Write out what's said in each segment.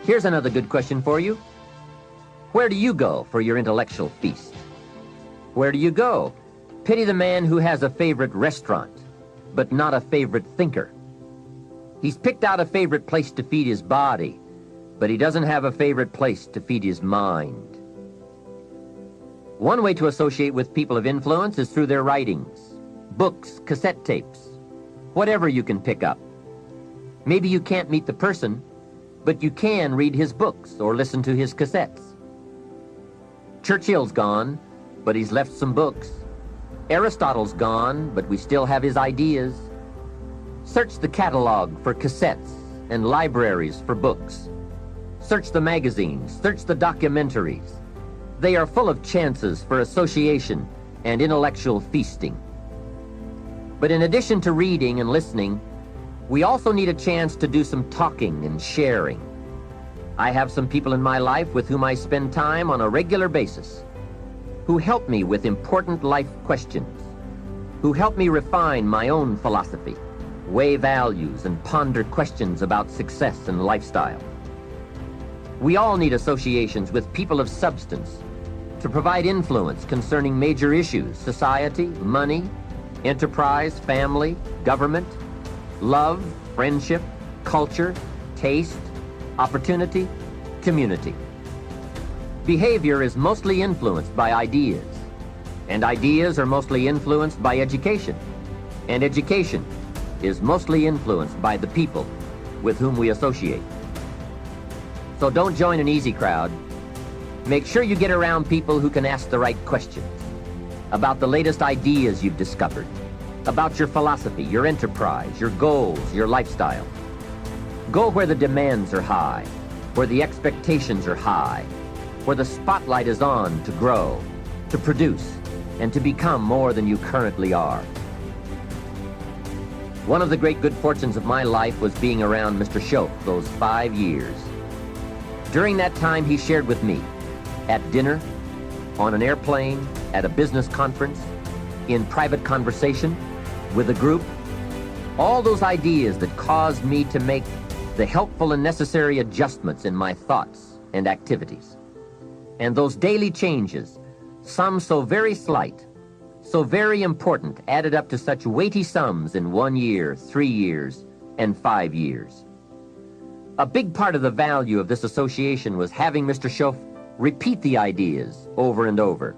Here's another good question for you. Where do you go for your intellectual feast? Where do you go? Pity the man who has a favorite restaurant, but not a favorite thinker. He's picked out a favorite place to feed his body, but he doesn't have a favorite place to feed his mind. One way to associate with people of influence is through their writings, books, cassette tapes, whatever you can pick up. Maybe you can't meet the person, but you can read his books or listen to his cassettes. Churchill's gone, but he's left some books. Aristotle's gone, but we still have his ideas. Search the catalog for cassettes and libraries for books. Search the magazines, search the documentaries. They are full of chances for association and intellectual feasting. But in addition to reading and listening, we also need a chance to do some talking and sharing. I have some people in my life with whom I spend time on a regular basis, who help me with important life questions, who help me refine my own philosophy, weigh values, and ponder questions about success and lifestyle. We all need associations with people of substance to provide influence concerning major issues: society, money, enterprise, family, government, love, friendship, culture, taste, opportunity, community. Behavior is mostly influenced by ideas, and ideas are mostly influenced by education, and education is mostly influenced by the people with whom we associate. So don't join an easy crowd. Make sure you get around people who can ask the right questions about the latest ideas you've discovered, about your philosophy, your enterprise, your goals, your lifestyle. Go where the demands are high, where the expectations are high, where the spotlight is on to grow, to produce, and to become more than you currently are. One of the great good fortunes of my life was being around Mr. Shoaff those 5 years. During that time, he shared with me, at dinner, on an airplane, at a business conference, in private conversation, with a group, all those ideas that caused me to make the helpful and necessary adjustments in my thoughts and activities. And those daily changes, some so very slight, so very important, added up to such weighty sums in 1 year, 3 years, and 5 years. A big part of the value of this association was having Mr. Shoaff repeat the ideas over and over.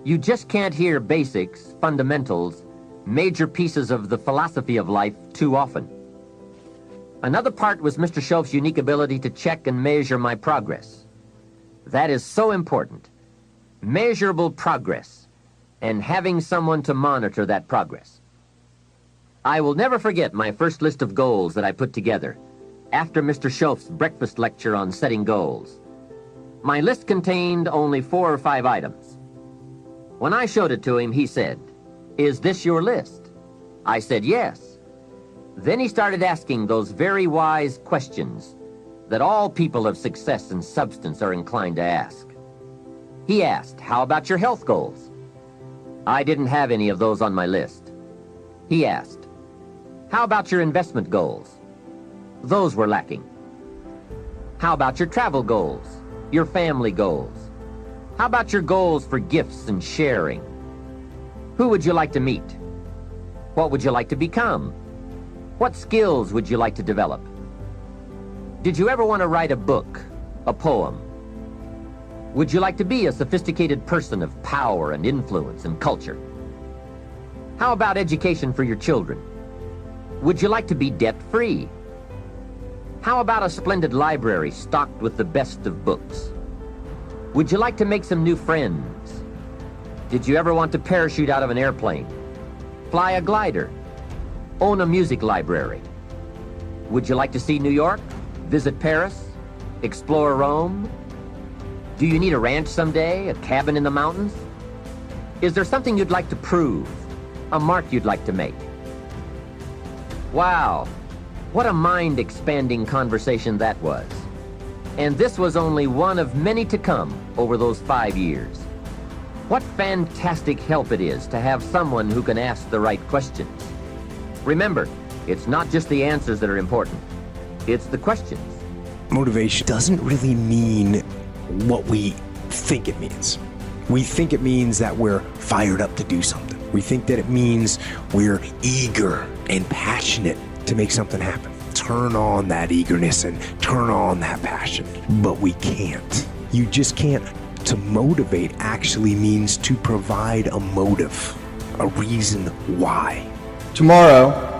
You just can't hear basics, fundamentals, major pieces of the philosophy of life too often. Another part was Mr. Shoaff's unique ability to check and measure my progress. That is so important. Measurable progress, and having someone to monitor that progress. I will never forget my first list of goals that I put together after Mr. Shoaff's breakfast lecture on setting goals. My list contained only 4 or 5 items. When I showed it to him, he said, "Is this your list?" I said, "Yes." Then he started asking those very wise questions that all people of success and substance are inclined to ask. He asked, "How about your health goals?" I didn't have any of those on my list. He asked, "How about your investment goals?" Those were lacking. "How about your travel goals, your family goals? How about your goals for gifts and sharing? Who would you like to meet? What would you like to become? What skills would you like to develop? Did you ever want to write a book, a poem? Would you like to be a sophisticated person of power and influence and culture? How about education for your children? Would you like to be debt-free? How about a splendid library stocked with the best of books? Would you like to make some new friends? Did you ever want to parachute out of an airplane? Fly a glider? Own a music library? Would you like to see New York? Visit Paris? Explore Rome? Do you need a ranch someday? A cabin in the mountains? Is there something you'd like to prove? A mark you'd like to make? Wow, what a mind-expanding conversation that was. And this was only one of many to come over those 5 years. What fantastic help it is to have someone who can ask the right questions. Remember, it's not just the answers that are important. It's the questions. Motivation doesn't really mean what we think it means. We think it means that we're fired up to do something. We think that it means we're eager and passionate to make something happen. Turn on that eagerness and turn on that passion. But we can't. You just can't. To motivate actually means to provide a motive, a reason why. Tomorrow,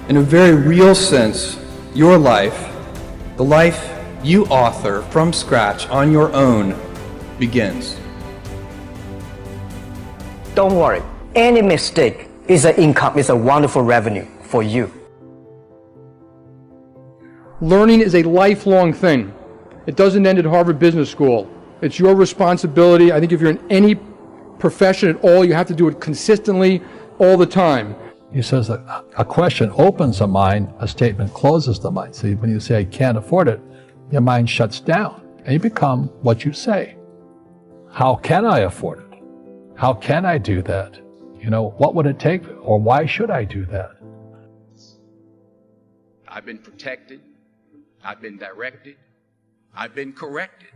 in a very real sense, your life, the life you author from scratch on your own, begins. Don't worry. Any mistake is an income, is a wonderful revenue for you. Learning is a lifelong thing. It doesn't end at Harvard Business School. It's your responsibility. I think if you're in any profession at all, you have to do it consistently all the time. He says that a question opens the mind, a statement closes the mind. So when you say, I can't afford it, your mind shuts down and you become what you say. How can I afford it? How can I do that? You know, what would it take, or why should I do that? I've been protected. I've been directed. I've been corrected.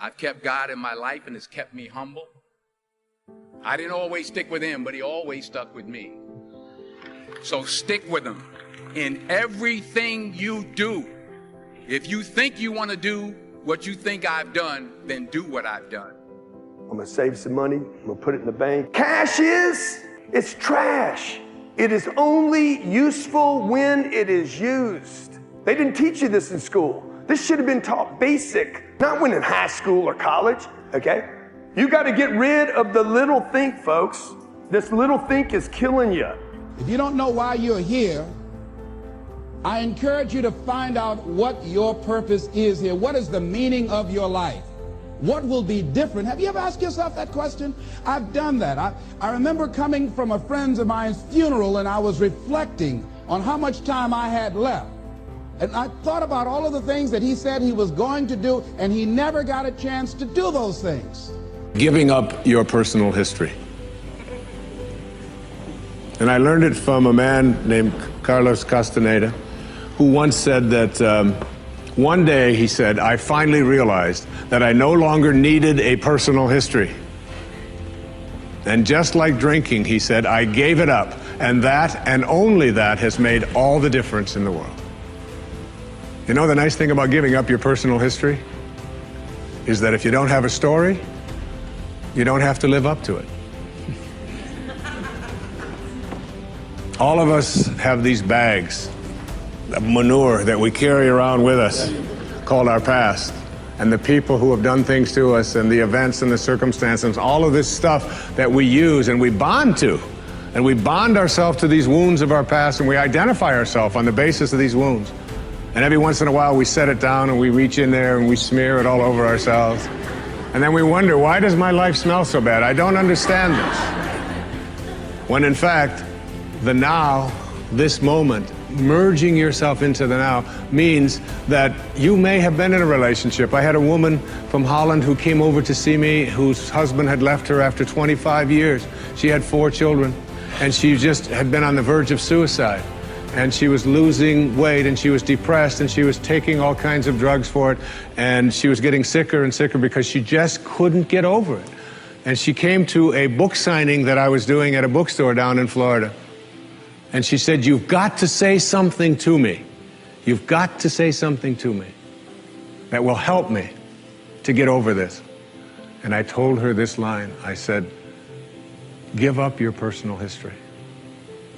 I've kept God in my life and it's kept me humble. I didn't always stick with him, but he always stuck with me. So stick with him in everything you do. If you think you want to do what you think I've done, then do what I've done. I'm gonna save some money, I'm gonna put it in the bank. Cash it's trash. It is only useful when it is used. They didn't teach you this in school. This should have been taught basic, not when in high school or college, okay? You gotta get rid of the little think, folks. This little think is killing you. If you don't know why you're here, I encourage you to find out what your purpose is here. What is the meaning of your life? What will be different? Have you ever asked yourself that question? I've done that. I remember coming from a friend of mine's funeral and I was reflecting on how much time I had left. And I thought about all of the things that he said he was going to do, and he never got a chance to do those things. Giving up your personal history. And I learned it from a man named Carlos Castaneda, who once said that one day, he said, I finally realized that I no longer needed a personal history. And just like drinking, he said, I gave it up. And that, and only that, has made all the difference in the world. You know the nice thing about giving up your personal history is that if you don't have a story, you don't have to live up to it. All of us have these bags of manure that we carry around with us called our past, and the people who have done things to us, and the events and the circumstances, all of this stuff that we use and we bond to, and we bond ourselves to these wounds of our past, and we identify ourselves on the basis of these wounds. And every once in a while we set it down and we reach in there and we smear it all over ourselves, and then we wonder, why does my life smell so bad? I don't understand this. When in fact, the now, this moment, merging yourself into the now, means that you may have been in a relationship. I had a woman from Holland who came over to see me, whose husband had left her after 25 years. She had 4 children, and she just had been on the verge of suicide. And she was losing weight, and she was depressed, and she was taking all kinds of drugs for it, and she was getting sicker and sicker because she just couldn't get over it. And she came to a book signing that I was doing at a bookstore down in Florida. And she said, you've got to say something to me. You've got to say something to me that will help me to get over this. And I told her this line. I said, give up your personal history.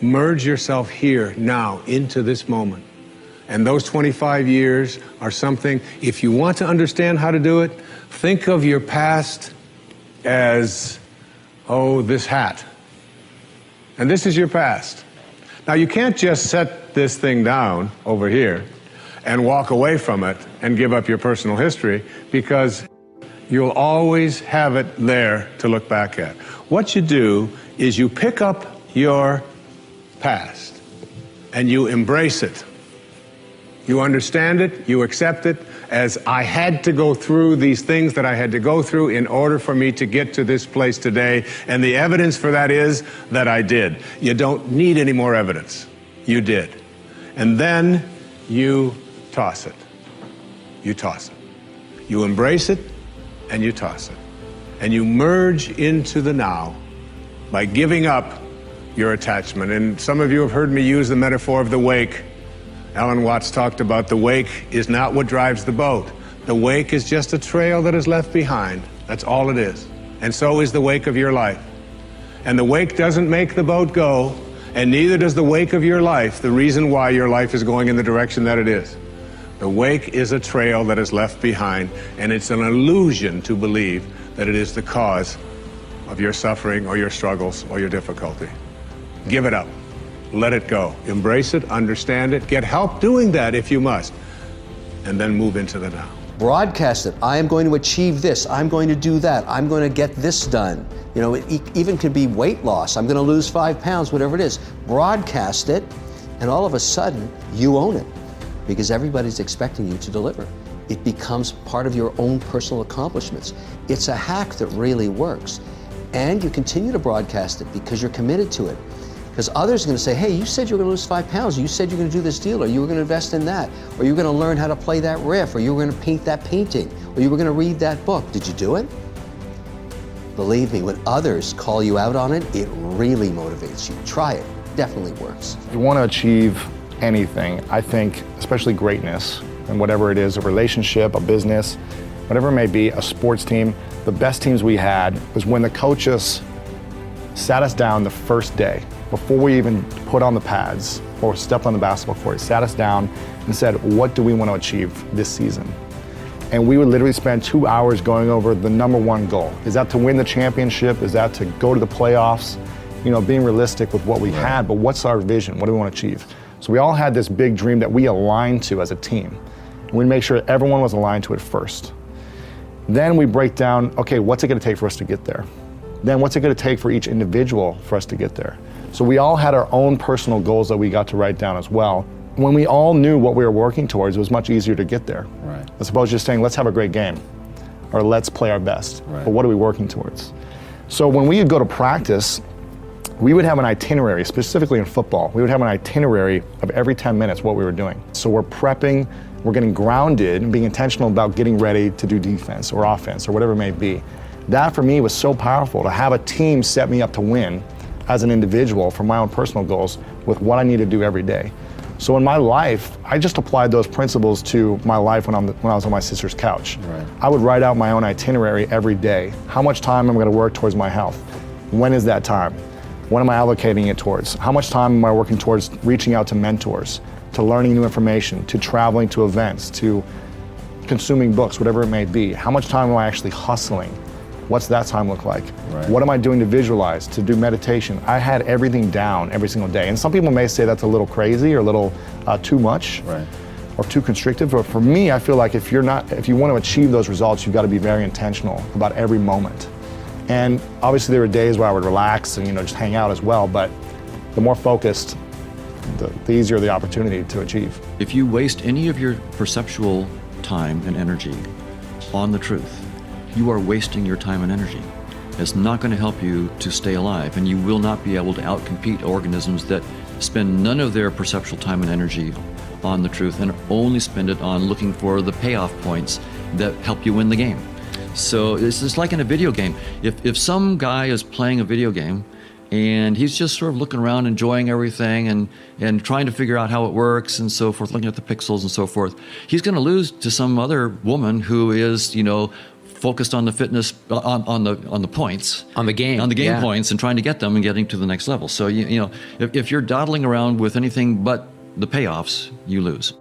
Merge yourself here, now, into this moment. And those 25 years are something, if you want to understand how to do it, think of your past as, oh, this hat. And this is your past. Now, you can't just set this thing down over here and walk away from it and give up your personal history, because you'll always have it there to look back at. What you do is you pick up your past and you embrace it. You understand it, you accept it as, I had to go through these things that I had to go through in order for me to get to this place today, and the evidence for that is that I did. You don't need any more evidence. You did. And then you toss it. you toss it. You embrace it, and you toss it. And you merge into the now by giving up your attachment. And some of you have heard me use the metaphor of the wake. Alan Watts talked about the wake is not what drives the boat. The wake is just a trail that is left behind. That's all it is. And so is the wake of your life. And the wake doesn't make the boat go, and neither does the wake of your life the reason why your life is going in the direction that it is. The wake is a trail that is left behind, and it's an illusion to believe that it is the cause of your suffering or your struggles or your difficulty. Give it up. Let it go. Embrace it, understand it, get help doing that if you must, and then move into the now. Broadcast it. I am going to achieve this. I'm going to do that. I'm going to get this done. You know, it even could be weight loss. I'm going to lose 5 pounds, whatever it is. Broadcast it, and all of a sudden, you own it because everybody's expecting you to deliver. It becomes part of your own personal accomplishments. It's a hack that really works. And you continue to broadcast it because you're committed to it. Because others are going to say, hey, you said you were going to lose 5 pounds, or you said you're going to do this deal, or you were going to invest in that, or you were going to learn how to play that riff, or you were going to paint that painting, or you were going to read that book. Did you do it? Believe me, when others call you out on it, it really motivates you. Try it. Definitely works. You want to achieve anything, I think, especially greatness, and whatever it is, a relationship, a business, whatever it may be, a sports team. The best teams we had was when the coaches sat us down the first day, before we even put on the pads or stepped on the basketball court, sat us down and said, what do we want to achieve this season? And we would literally spend 2 hours going over the #1 goal. Is that to win the championship? Is that to go to the playoffs? You know, being realistic with what we had, but what's our vision? What do we want to achieve? So we all had this big dream that we aligned to as a team. And we make sure everyone was aligned to it first. Then we break down, okay, what's it going to take for us to get there? Then what's it going to take for each individual for us to get there? So we all had our own personal goals that we got to write down as well. When we all knew what we were working towards, it was much easier to get there. Right. As opposed to just saying, let's have a great game, or let's play our best. Right. But what are we working towards? So when we would go to practice, we would have an itinerary, specifically in football. We would have an itinerary of every 10 minutes what we were doing. So we're prepping, we're getting grounded and being intentional about getting ready to do defense or offense or whatever it may be. That for me was so powerful, to have a team set me up to win as an individual for my own personal goals with what I need to do every day. So in my life, I just applied those principles to my life when I was on my sister's couch. Right. I would write out my own itinerary every day. How much time am I going to work towards my health? When is that time? When am I allocating it towards? How much time am I working towards reaching out to mentors, to learning new information, to traveling to events, to consuming books, whatever it may be? How much time am I actually hustling? What's that time look like? Right. What am I doing to visualize, to do meditation? I had everything down every single day. And some people may say that's a little crazy or a little too much, Right. or too constrictive. But for me, I feel like if you want to achieve those results, you've got to be very intentional about every moment. And obviously there were days where I would relax and just hang out as well, but the more focused, the easier the opportunity to achieve. If you waste any of your perceptual time and energy on the truth, you are wasting your time and energy. It's not going to help you to stay alive, and you will not be able to outcompete organisms that spend none of their perceptual time and energy on the truth and only spend it on looking for the payoff points that help you win the game. So it's just like in a video game. If some guy is playing a video game and he's just sort of looking around, enjoying everything and trying to figure out how it works and so forth, looking at the pixels and so forth, he's going to lose to some other woman who is, focused on the fitness, on the points. On the game. Yeah. Points and trying to get them and getting to the next level. So, if you're dawdling around with anything but the payoffs, you lose.